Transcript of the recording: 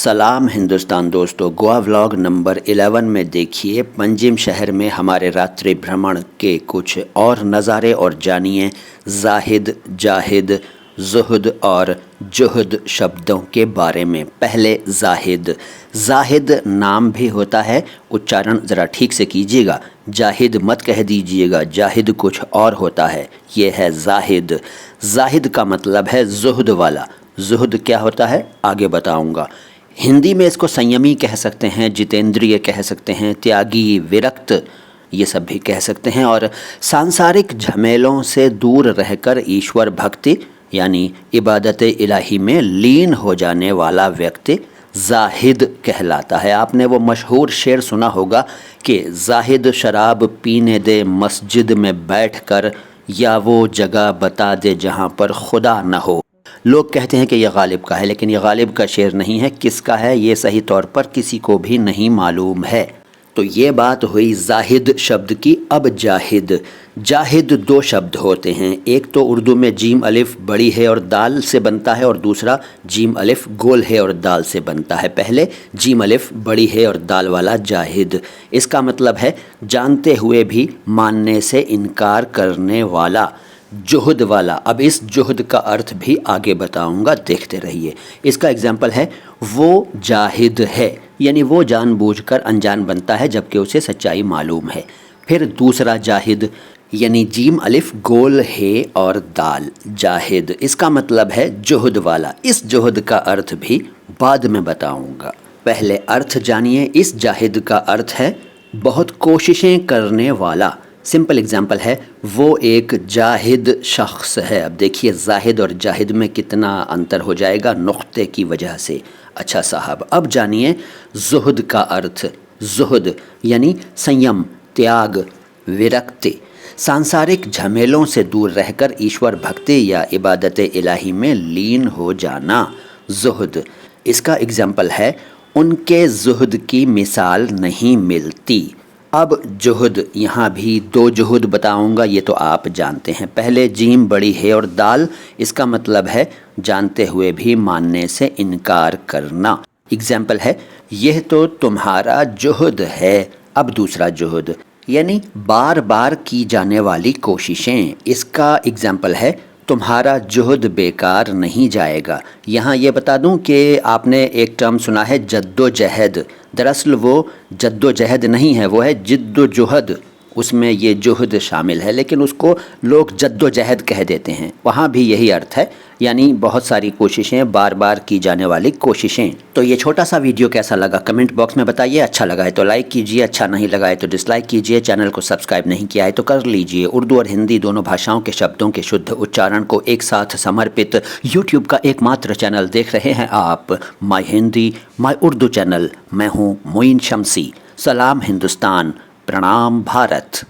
सलाम हिंदुस्तान दोस्तों, Goa vlog number 11 में देखिए पंजिम शहर में हमारे रात्रि भ्रमण के कुछ और नज़ारे और जानिए जाहिद, जाहिद, जुहद और जुहद शब्दों के बारे में। पहले जाहिद। जाहिद नाम भी होता है, उच्चारण ज़रा ठीक से कीजिएगा, जाहिद मत कह दीजिएगा, जाहिद कुछ और होता है, ये है जाहिद। जाहिद का मतलब है जुहद वाला। जुहद क्या होता है आगे बताऊंगा। हिंदी में इसको संयमी कह सकते हैं, जितेंद्रिय कह सकते हैं, त्यागी, विरक्त, ये सब भी कह सकते हैं। और सांसारिक झमेलों से दूर रहकर ईश्वर भक्ति यानी इबादत इलाही में लीन हो जाने वाला व्यक्ति जाहिद कहलाता है। आपने वो मशहूर शेर सुना होगा कि जाहिद शराब पीने दे मस्जिद में बैठकर, या वो जगह बता दे जहाँ पर खुदा न हो। लोग कहते हैं कि यह गालिब का है, लेकिन यह गालिब का शेर नहीं है। किसका है ये सही तौर पर किसी को भी नहीं मालूम है। तो ये बात हुई जाहिद शब्द की। अब जाहिद। जाहिद दो शब्द होते हैं, एक तो उर्दू में जीम अलिफ बड़ी है और दाल से बनता है, और दूसरा जीम अलिफ गोल है और दाल से बनता है। पहले जीम अलिफ बड़ी है और दाल वाला जाहिद, इसका मतलब है जानते हुए भी मानने से इनकार करने वाला, जुहद वाला। अब इस जुहद का अर्थ भी आगे बताऊंगा, देखते रहिए। इसका एग्जाम्पल है वो जाहिद है, यानी वो जानबूझकर अनजान बनता है जबकि उसे सच्चाई मालूम है। फिर दूसरा जाहिद, यानी जीम अलिफ गोल है और दाल, जाहिद, इसका मतलब है जुहद वाला। इस जुहद का अर्थ भी बाद में बताऊंगा, पहले अर्थ जानिए। इस जाहिद का अर्थ है बहुत कोशिशें करने वाला। सिंपल एग्जाम्पल है वो एक जाहिद शख्स है। अब देखिए जाहिद और जाहिद में कितना अंतर हो जाएगा नुक्ते की वजह से। अच्छा साहब, अब जानिए जुहद का अर्थ। जुहद यानी संयम, त्याग, विरक्ति, सांसारिक झमेलों से दूर रहकर ईश्वर भक्ति या इबादत इलाही में लीन हो जाना, जुहद। इसका एग्जाम्पल है उनके जुहद की मिसाल नहीं मिलती। अब जुहद, यहाँ भी दो जुहद बताऊंगा, ये तो आप जानते हैं। पहले जीम बड़ी है और दाल, इसका मतलब है जानते हुए भी मानने से इनकार करना। एग्जाम्पल है यह तो तुम्हारा जुहद है। अब दूसरा जुहद यानी बार बार की जाने वाली कोशिशें, इसका एग्जाम्पल है तुम्हारा जुहद बेकार नहीं जाएगा। यहाँ ये बता दूं कि आपने एक टर्म सुना है जद्दोजहद। दरअसल वो जद्दोजहद नहीं है, वो है जिद्दोजुहद। उसमें ये जुहद शामिल है, लेकिन उसको लोग जद्दोजहद कह देते हैं। वहाँ भी यही अर्थ है, यानी बहुत सारी कोशिशें, बार बार की जाने वाली कोशिशें। तो ये छोटा सा वीडियो कैसा लगा कमेंट बॉक्स में बताइए। अच्छा लगा है तो लाइक कीजिए, अच्छा नहीं लगा है तो डिसलाइक कीजिए। चैनल को सब्सक्राइब नहीं किया है तो कर लीजिए। उर्दू और हिंदी दोनों भाषाओं के शब्दों के शुद्ध उच्चारण को एक साथ समर्पित यूट्यूब का एकमात्र चैनल देख रहे हैं आप, माई हिंदी माई उर्दू चैनल। मैं हूँ मोइन शमसी। सलाम हिंदुस्तान, प्रणाम भारत।